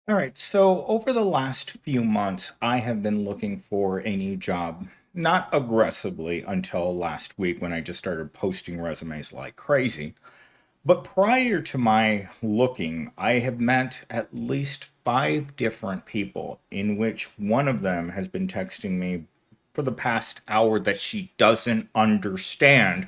All right, so over the last few months, I have been looking for a new job, not aggressively until last week when I just started posting resumes like crazy. But prior to my looking, I have met at least five different people, in which one of them has been texting me for the past hour that she doesn't understand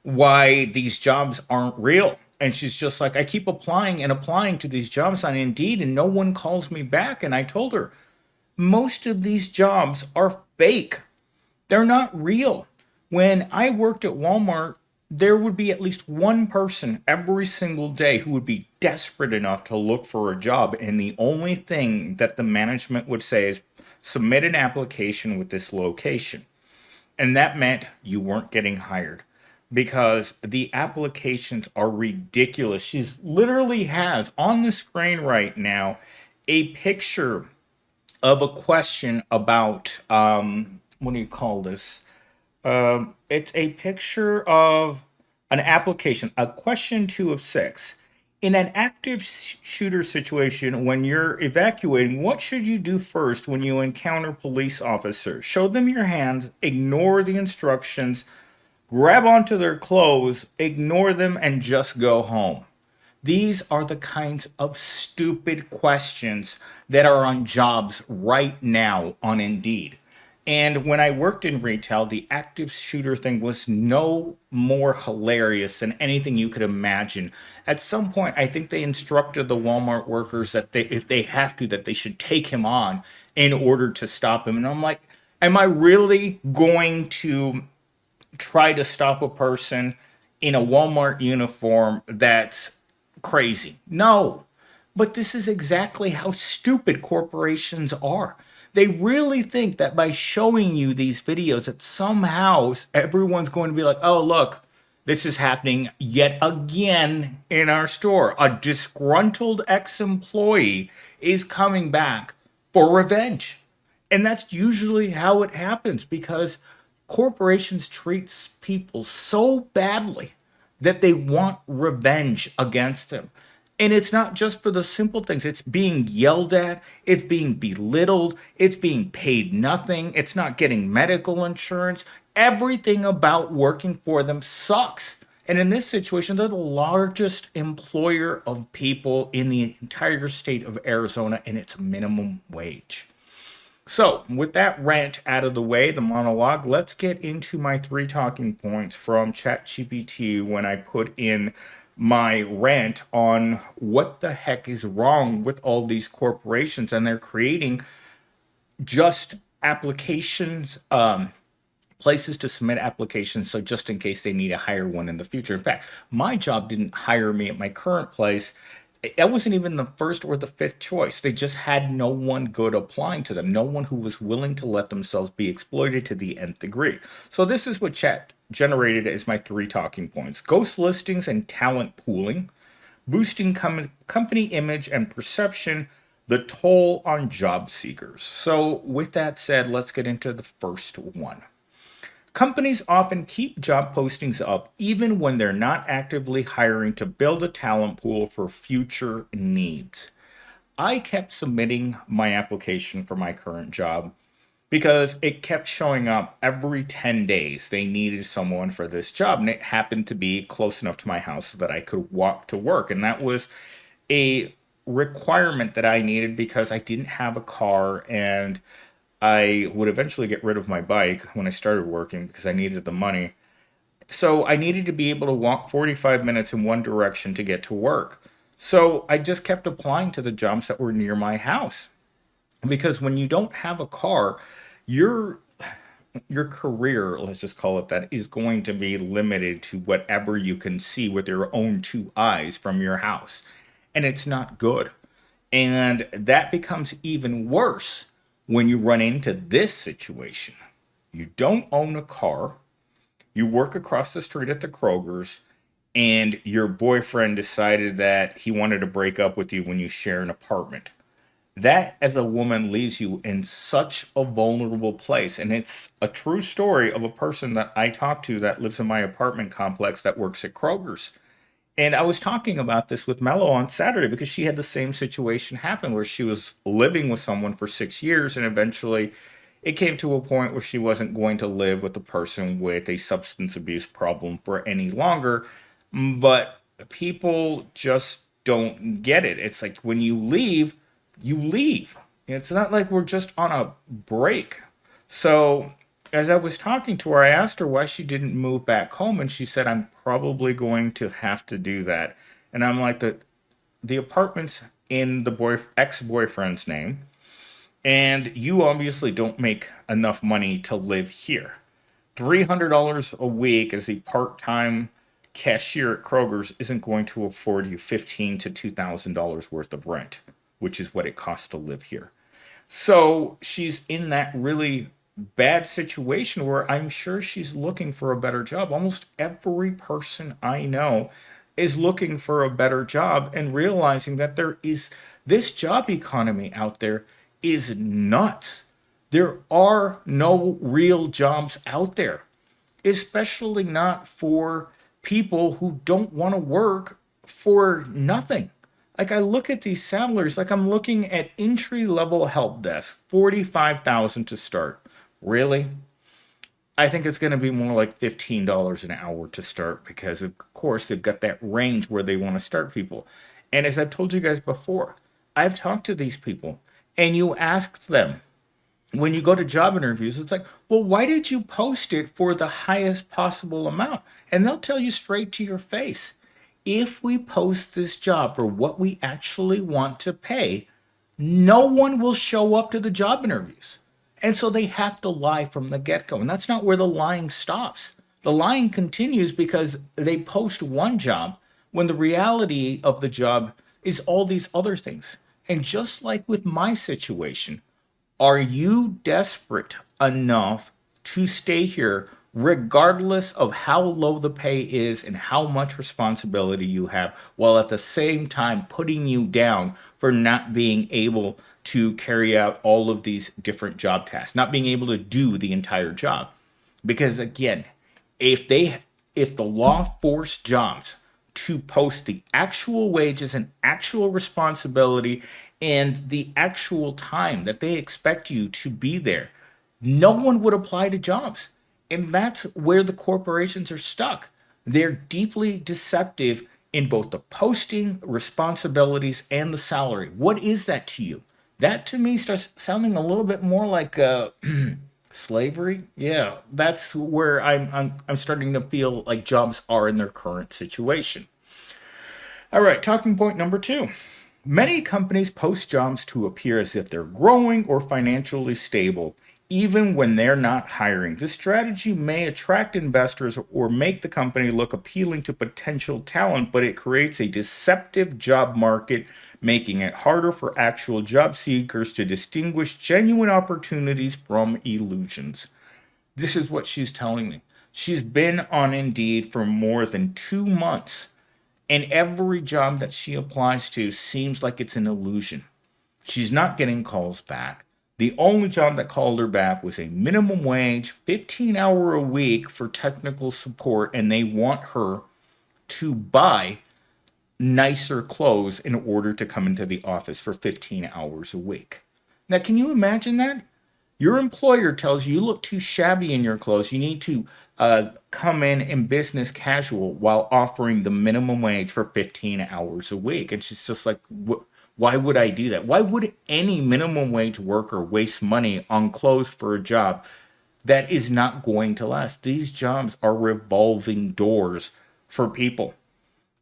why these jobs aren't real. And she's just like, I keep applying and applying to these jobs on Indeed, and no one calls me back. And I told her, most of these jobs are fake, they're not real. When I worked at Walmart, there would be at least one person every single day who would be desperate enough to look for a job. And the only thing that the management would say is, submit an application with this location. And that meant you weren't getting hired because the applications are ridiculous. She's literally has on the screen right now a picture of a question about what do you call this? It's a picture of an application, a question two of six. In an active shooter situation, when you're evacuating, what should you do first when you encounter police officers? Show them your hands, ignore the instructions, grab onto their clothes, ignore them, and just go home. These are the kinds of stupid questions that are on jobs right now on Indeed. And when I worked in retail, the active shooter thing was no more hilarious than anything you could imagine. At some point, I think they instructed the Walmart workers that if they have to, that they should take him on in order to stop him. And I'm like, am I really going to try to stop a person in a Walmart uniform that's crazy? No. But this is exactly how stupid corporations are. They really think that by showing you these videos that somehow everyone's going to be like, "Oh, look, this is happening yet again in our store. A disgruntled ex-employee is coming back for revenge." And that's usually how it happens because corporations treat people so badly that they want revenge against them. And it's not just for the simple things. It's being yelled at, it's being belittled, it's being paid nothing, it's not getting medical insurance. Everything about working for them sucks. And in this situation, they're the largest employer of people in the entire state of Arizona, and it's minimum wage. So, with that rant out of the way, the monologue, let's get into my three talking points from ChatGPT when I put in my rant on what the heck is wrong with all these corporations and they're creating just applications, places to submit applications so just in case they need to hire one in the future. In fact, my job didn't hire me at my current place. I wasn't even the first or the fifth choice. They just had no one good applying to them, no one who was willing to let themselves be exploited to the nth degree. So this is what chat generated as my three talking points: ghost listings and talent pooling, boosting company image and perception, the toll on job seekers. So with that said, let's get into the first one. Companies often keep job postings up even when they're not actively hiring to build a talent pool for future needs. I kept submitting my application for my current job because it kept showing up every 10 days. They needed someone for this job, and it happened to be close enough to my house so that I could walk to work. And that was a requirement that I needed because I didn't have a car and I would eventually get rid of my bike when I started working because I needed the money. So I needed to be able to walk 45 minutes in one direction to get to work. So I just kept applying to the jobs that were near my house because when you don't have a car, your your career, let's just call it that, is going to be limited to whatever you can see with your own two eyes from your house. And it's not good. And that becomes even worse when you run into this situation. You don't own a car, you work across the street at the Kroger's, and your boyfriend decided that he wanted to break up with you when you share an apartment. That, as a woman, leaves you in such a vulnerable place. And it's a true story of a person that I talked to that lives in my apartment complex that works at Kroger's. And I was talking about this with Mello on Saturday because she had the same situation happen where she was living with someone for 6 years, and eventually it came to a point where she wasn't going to live with a person with a substance abuse problem for any longer. But people just don't get it. It's like when you leave, you leave. It's not like we're just on a break. So, as I was talking to her, I asked her why she didn't move back home, and she said, "I'm probably going to have to do that." And I'm like, the apartment's in the ex boyfriend's name, and you obviously don't make enough money to live here. $300 a week as a part time cashier at Kroger's isn't going to afford you $1,500 to $2,000 worth of rent, which is what it costs to live here. So she's in that really bad situation where I'm sure she's looking for a better job. Almost every person I know is looking for a better job and realizing that there is this job economy out there is nuts. There are no real jobs out there, especially not for people who don't want to work for nothing. Like I look at these salaries, like I'm looking at entry level help desk, 45,000 to start. Really? I think it's going to be more like $15 an hour to start because of course they've got that range where they want to start people. And as I've told you guys before, I've talked to these people and you ask them when you go to job interviews, it's like, well, why did you post it for the highest possible amount? And they'll tell you straight to your face, if we post this job for what we actually want to pay, no one will show up to the job interviews. And so they have to lie from the get go. And that's not where the lying stops. The lying continues because they post one job when the reality of the job is all these other things. And just like with my situation, are you desperate enough to stay here regardless of how low the pay is and how much responsibility you have, while at the same time putting you down for not being able to carry out all of these different job tasks, not being able to do the entire job? Because again, if they if the law forced jobs to post the actual wages and actual responsibility and the actual time that they expect you to be there, no one would apply to jobs. And that's where the corporations are stuck. They're deeply deceptive in both the posting responsibilities and the salary. What is that to you? That to me starts sounding a little bit more like slavery. Yeah, that's where I'm starting to feel like jobs are in their current situation. All right, talking point number two. Many companies post jobs to appear as if they're growing or financially stable, even when they're not hiring. This strategy may attract investors or make the company look appealing to potential talent, but it creates a deceptive job market, making it harder for actual job seekers to distinguish genuine opportunities from illusions. This is what she's telling me. She's been on Indeed for more than 2 months, and every job that she applies to seems like it's an illusion. She's not getting calls back. The only job that called her back was a minimum wage, 15-hour a week for technical support, and they want her to buy nicer clothes in order to come into the office for 15 hours a week. Now, can you imagine that? Your employer tells you you look too shabby in your clothes. You need to come in business casual while offering the minimum wage for 15 hours a week. And she's just like, why would I do that? Why would any minimum wage worker waste money on clothes for a job that is not going to last? These jobs are revolving doors for people.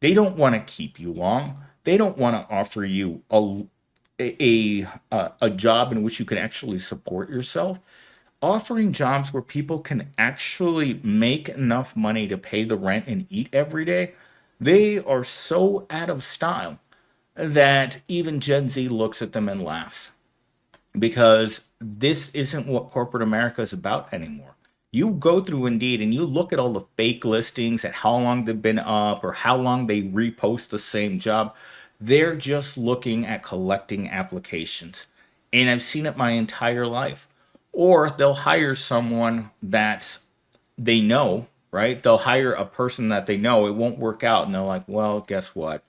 They don't want to keep you long. They don't want to offer you a job in which you can actually support yourself. Offering jobs where people can actually make enough money to pay the rent and eat every day, they are so out of style that even Gen Z looks at them and laughs, because this isn't what corporate America is about anymore. You go through Indeed and you look at all the fake listings, at how long they've been up or how long they repost the same job. They're just looking at collecting applications. And I've seen it my entire life. Or they'll hire someone that they know, right? They'll hire a person that they know it won't work out, and they're like, well, guess what?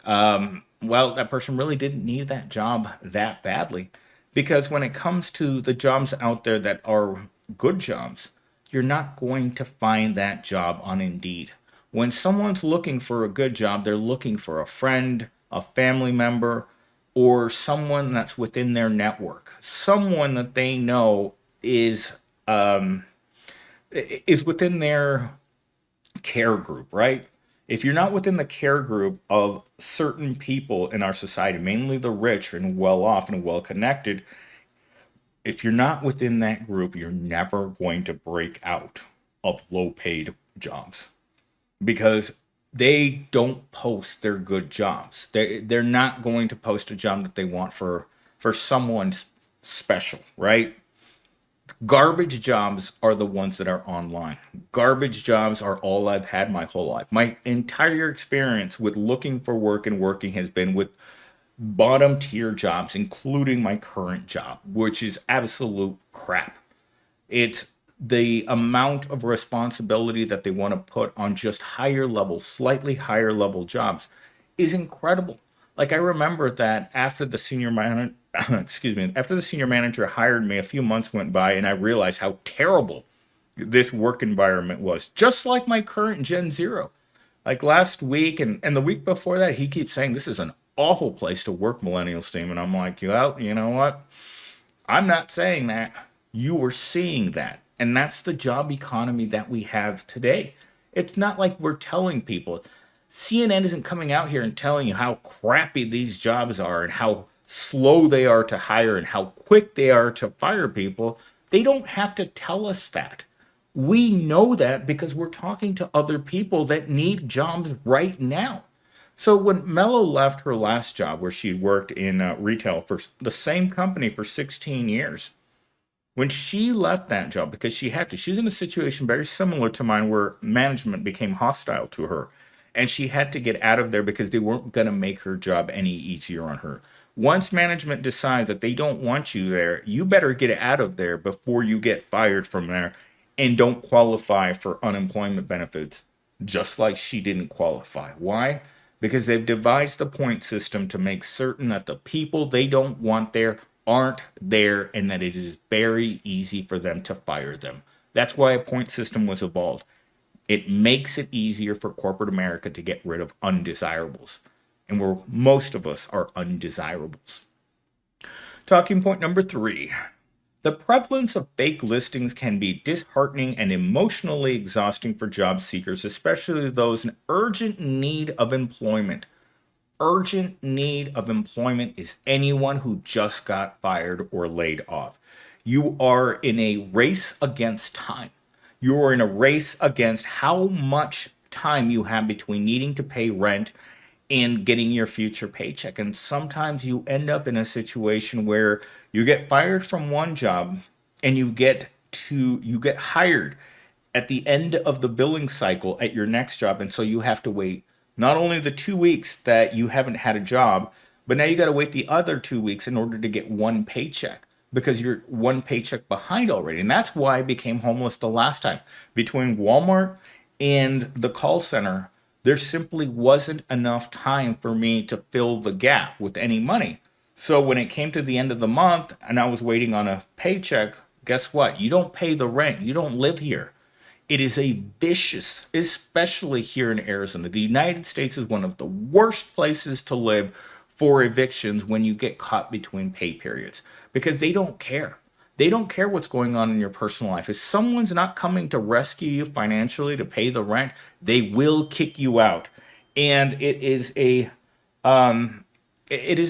Well, that person really didn't need that job that badly. Because when it comes to the jobs out there that are good jobs, you're not going to find that job on Indeed. When someone's looking for a good job, they're looking for a friend, a family member, or someone that's within their network, someone that they know is is within their care group, right? If you're not within the care group of certain people in our society, mainly the rich and well off and well connected, if you're not within that group, you're never going to break out of low paid jobs because they don't post their good jobs. They're not going to post a job that they want for someone special, right? Garbage jobs are the ones that are online. Garbage jobs are all I've had my whole life. My entire experience with looking for work and working has been with bottom tier jobs, including my current job, which is absolute crap. It's the amount of responsibility that they want to put on just higher level, slightly higher level jobs is incredible. Like I remember that after the senior manager, excuse me, after the senior manager hired me, a few months went by, and I realized how terrible this work environment was. Just like my current Gen Zero. Like last week and the week before that, he keeps saying this is an awful place to work, Millennials team, and I'm like, well, you know what? I'm not saying that. You are seeing that. And that's the job economy that we have today. It's not like we're telling people. CNN isn't coming out here and telling you how crappy these jobs are and how slow they are to hire and how quick they are to fire people. They don't have to tell us that. We know that because we're talking to other people that need jobs right now. So when Mello left her last job, where she worked in retail for the same company for 16 years, when she left that job because she had to, she's in a situation very similar to mine where management became hostile to her. And she had to get out of there because they weren't going to make her job any easier on her. Once management decides that they don't want you there, you better get out of there before you get fired from there and don't qualify for unemployment benefits, just like she didn't qualify. Why? Because they've devised the point system to make certain that the people they don't want there aren't there and that it is very easy for them to fire them. That's why a point system was evolved. It makes it easier for corporate America to get rid of undesirables, and where most of us are undesirables. Talking point number 3. The prevalence of fake listings can be disheartening and emotionally exhausting for job seekers, especially those in urgent need of employment. Urgent need of employment is anyone who just got fired or laid off. You are in a race against time. You are in a race against how much time you have between needing to pay rent and getting your future paycheck. And sometimes you end up in a situation where you get fired from one job and you get hired at the end of the billing cycle at your next job, and so you have to wait not only the 2 weeks that you haven't had a job, but now you got to wait the other 2 weeks in order to get one paycheck because you're one paycheck behind already. And that's why I became homeless the last time. Between Walmart and the call center, there simply wasn't enough time for me to fill the gap with any money. So when it came to the end of the month and I was waiting on a paycheck, guess what? You don't pay the rent. You don't live here. It is a vicious, especially here in Arizona. The United States is one of the worst places to live for evictions when you get caught between pay periods because they don't care. They don't care what's going on in your personal life. If someone's not coming to rescue you financially to pay the rent, they will kick you out. And it is a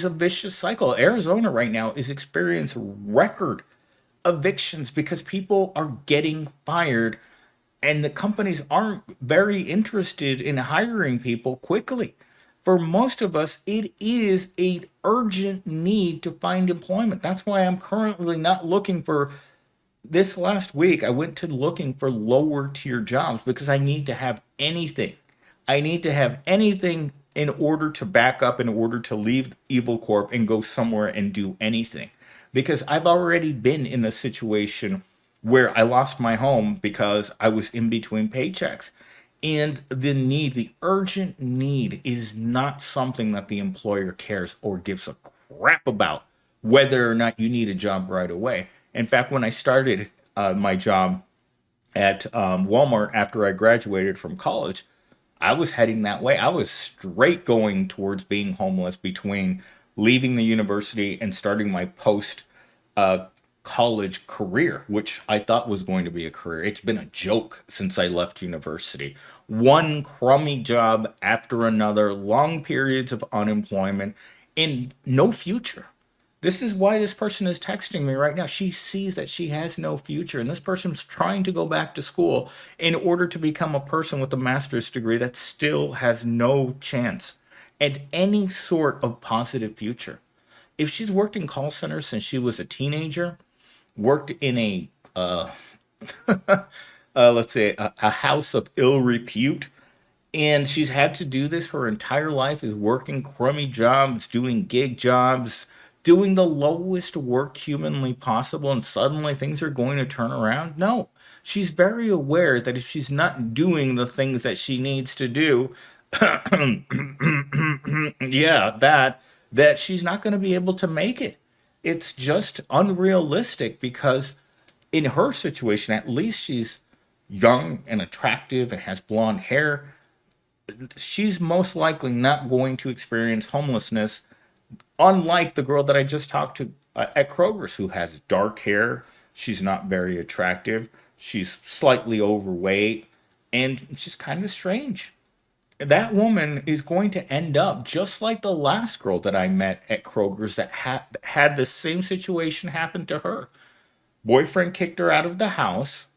vicious cycle. Arizona right now is experiencing record evictions because people are getting fired and the companies aren't very interested in hiring people quickly. For most of us, it is an urgent need to find employment. That's why I'm currently not looking for this last week. I went to looking for lower tier jobs because I need to have anything. I need to have anything in order to back up, in order to leave Evil Corp and go somewhere and do anything. Because I've already been in the situation where I lost my home because I was in between paychecks. And the urgent need is not something that the employer cares or gives a crap about whether or not you need a job right away. In fact, when I started my job at Walmart after I graduated from college, I was heading that way. I was straight going towards being homeless between leaving the university and starting my post uh, college career, which I thought was going to be a career. It's been a joke since I left university. One crummy job after another, long periods of unemployment, and no future. This is why this person is texting me right now. She sees that she has no future, and this person's trying to go back to school in order to become a person with a master's degree that still has no chance at any sort of positive future. If she's worked in call centers since she was a teenager, worked in a let's say a house of ill repute, and she's had to do this her entire life, is working crummy jobs, doing gig jobs, doing the lowest work humanly possible, and suddenly things are going to turn around. No, she's very aware that if she's not doing the things that she needs to do, yeah, that she's not going to be able to make it. It's just unrealistic because in her situation, at least she's young and attractive and has blonde hair. She's most likely not going to experience homelessness, unlike the girl that I just talked to at Kroger's, who has dark hair. She's not very attractive. She's slightly overweight, and she's kind of strange. That woman is going to end up just like the last girl that I met at Kroger's that had the same situation happen to her. Boyfriend kicked her out of the house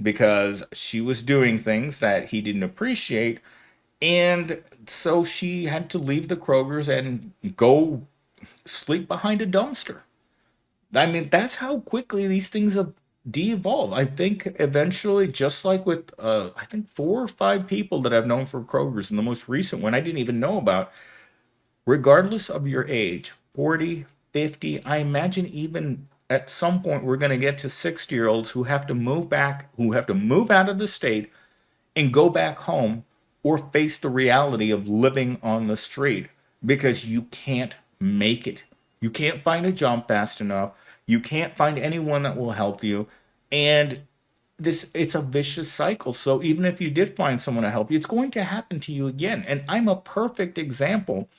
because she was doing things that he didn't appreciate, and so she had to leave the Kroger's and go sleep behind a dumpster. I mean, that's how quickly these things have de-evolved. I think eventually, just like with, I think 4 or 5 people that I've known for Kroger's, and the most recent one I didn't even know about, regardless of your age, 40, 50, I imagine even at some point we're going to get to 60-year-olds who have to move back, who have to move out of the state and go back home or face the reality of living on the street because you can't make it. You can't find a job fast enough. You can't find anyone that will help you. And it's a vicious cycle. So even if you did find someone to help you, it's going to happen to you again. And I'm a perfect example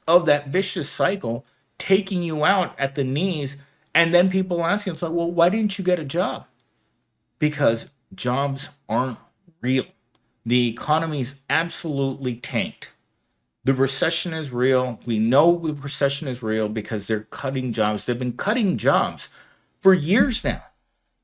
of that vicious cycle taking you out at the knees. And then people ask you, it's like, well, why didn't you get a job? Because jobs aren't real. The economy's absolutely tanked. The recession is real. We know the recession is real because they're cutting jobs. They've been cutting jobs for years now.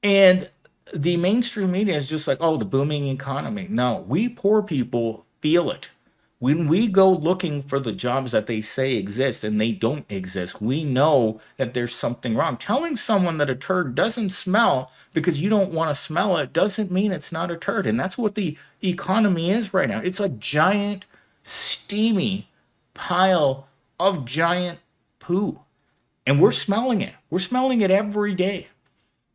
And the mainstream media is just like, oh, the booming economy. No, we poor people feel it. When we go looking for the jobs that they say exist and they don't exist, we know that there's something wrong. Telling someone that a turd doesn't smell because you don't want to smell it doesn't mean it's not a turd. And that's what the economy is right now. It's a giant, steamy pile of giant poo. And we're smelling it. We're smelling it every day.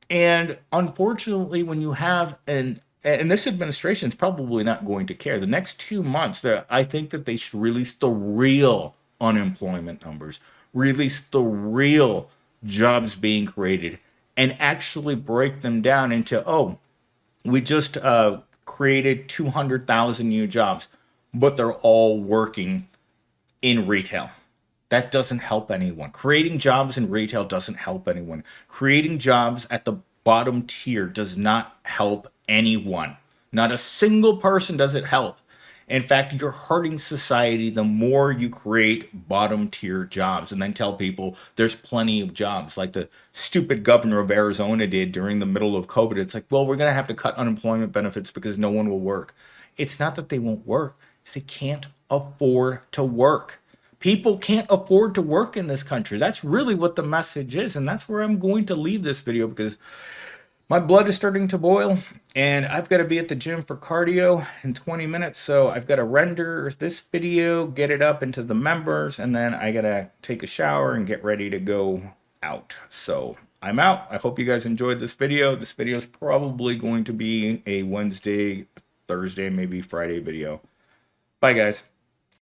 And unfortunately, when you have and this administration is probably not going to care. The next 2 months, I think that they should release the real unemployment numbers, release the real jobs being created, and actually break them down into, oh, we just created 200,000 new jobs, but they're all working in retail. That doesn't help anyone. Creating jobs in retail doesn't help anyone. Creating jobs at the bottom tier does not help anyone. Not a single person does it help. In fact, you're hurting society the more you create bottom tier jobs and then tell people there's plenty of jobs, like the stupid governor of Arizona did during the middle of COVID. It's like, well, we're going to have to cut unemployment benefits because no one will work. It's not that they won't work, it's they can't afford to work. People can't afford to work in this country. That's really what the message is. And that's where I'm going to leave this video because my blood is starting to boil and I've got to be at the gym for cardio in 20 minutes. So I've got to render this video, get it up into the members, and then I got to take a shower and get ready to go out. So I'm out. I hope you guys enjoyed this video. This video is probably going to be a Wednesday, Thursday, maybe Friday video. Bye, guys.